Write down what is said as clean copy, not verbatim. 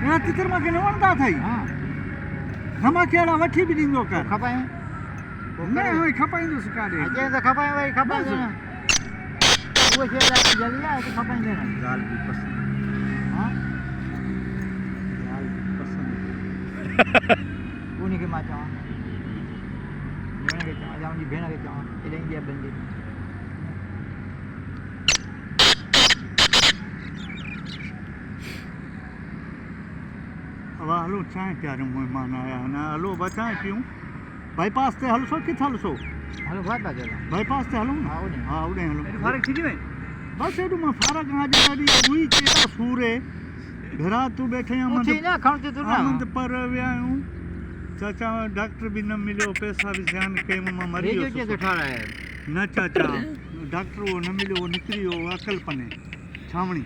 या तितर मां के न वणदा थई हां हमा केड़ा वठी भी दींदो कर खपाए मैं हमें खपाइंदो सिकारे अजे तो खपाए भाई खपाए वो शे जल्दी आ तो खपाए ना गाल भी पसंद हां गाल भी पसंद उन्हीं के मां चावा भेण के चावा जाऊं जी भेण के चावा इले इंडिया बंदी हवा हलो चाय प्यारे मेहमान आया है ना हलो बचाए पियूं बाईपास ते हलसो किथे हलसो हेलो बात बाजो बाईपास ते हलूं हां ओने हां उडे हलो फारक थी वे बस एडू मां फारक आज डी हुई केड़ा सूरे घरा तू बैठे या उठी ना खण ते तू ना आमंद पर व्यायूं चाचा डॉक्टर भी न मिलियो पैसा भी ध्यान कई मां मरी रेडियो के तो ठाड़ा है न चाचा डॉक्टर वो न मिलियो वो निकली वो अकल पने छावणी